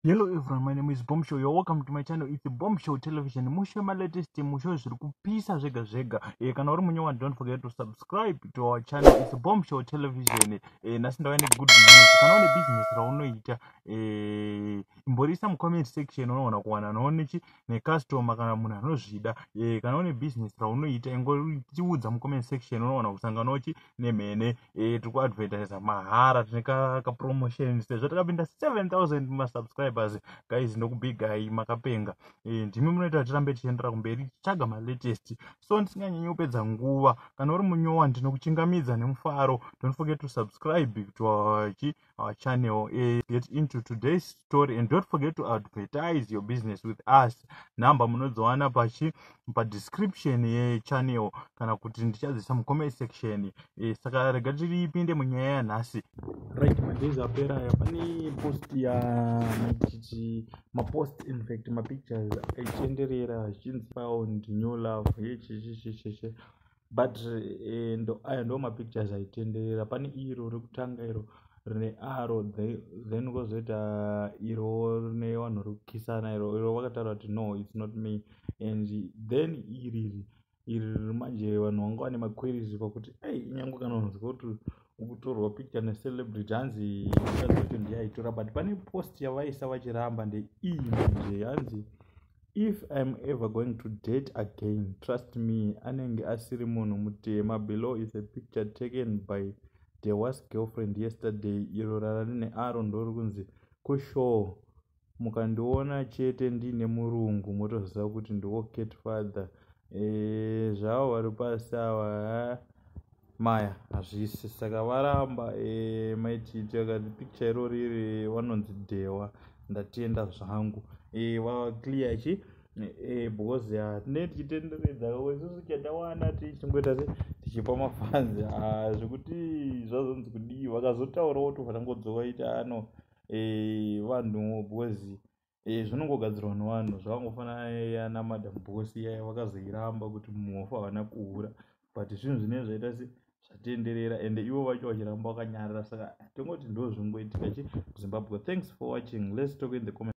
Hello everyone, my name is Bombshow. You're welcome to my channel. It's Bombshow Television. Musho my latest musho zviri kupisa zvega zvega. Kana uri munyowani, don't forget to subscribe to our channel. It's Bombshow Television. Nasi ndava good news. Kana une business raunoita, imborisa mu comment section unoona kuwana nonechi ne customer kana munhu anozvida. Kana une business raunoita ingoriudza mu comment section unoona kusanganochi nemhene. Tiri kuadvertise mahara, tine ka promotion sezvo takapinda 7,000 ma subscribers. Guys, ndokubigai makapenga. Ndimi munoita tirambe tichiendera kumberi tichitsvaga ma latest. So ndisinganyanyi kupedza nguva. Kana uri munyowani ndinokuchingamidza nemufaro. Don't forget to subscribe to our channel. Get into today's story and don't forget to advertise your business with us. Number munozowana pa description ye channel kana kuti ndichadzisa mu comment section. Saka rega tiripinde munyaya yanhasi. Right, madays apera aya pane post mapost in fact mapictures aichenderera achinzi found new love yechechechecheche but aya ndo mapictures aitenderera. Pane iro rekutanga iro rine aro, then kozoita iro rine vanhu rokukisana iro vakataura kuti no it's not me, and then iri manje vanhu vanga vane maqueries pakuti inyange kana unzwa kuti ukutorwa picture necelebrity hanzi mukadzi wacho ndiye aitora, but pane post yavaisa vachiramba ndeiyi manje hanzi if I'm ever going to date again, trust me, anenge asiri munhu mutema. Below is a picture taken by the worst girlfriend yesterday. Iro rara rine aro ndori kunzi kushow mukandiona chete ndine murungu motoziva kuti ndiwo cat father. Zvavo vari pasi ava maya hazvisi, saka varamba maititi akati picture iro riri vanonzi dewa. Ndatenda zvangu vaclear chi because hatinee tichitenderedza isusu chatawana tichingoita tichipa mafanzi zvekuti zvazonzi kudii. Vakazotaurawo tofanangodzoka ita ano vanhu because zvinongogadzirwa nevanhu zvakangofanana namadam bosi yaya vakazoiramba kuti muhofu havana kuhura, but zvinhu zvinenge zvaita zvatenderera ende ivo vacho vachiramba vakanyarara. Saka tongoti ndo zvingoitika chi kuZimbabwe. Thanks for watching. Let's talk in the comments.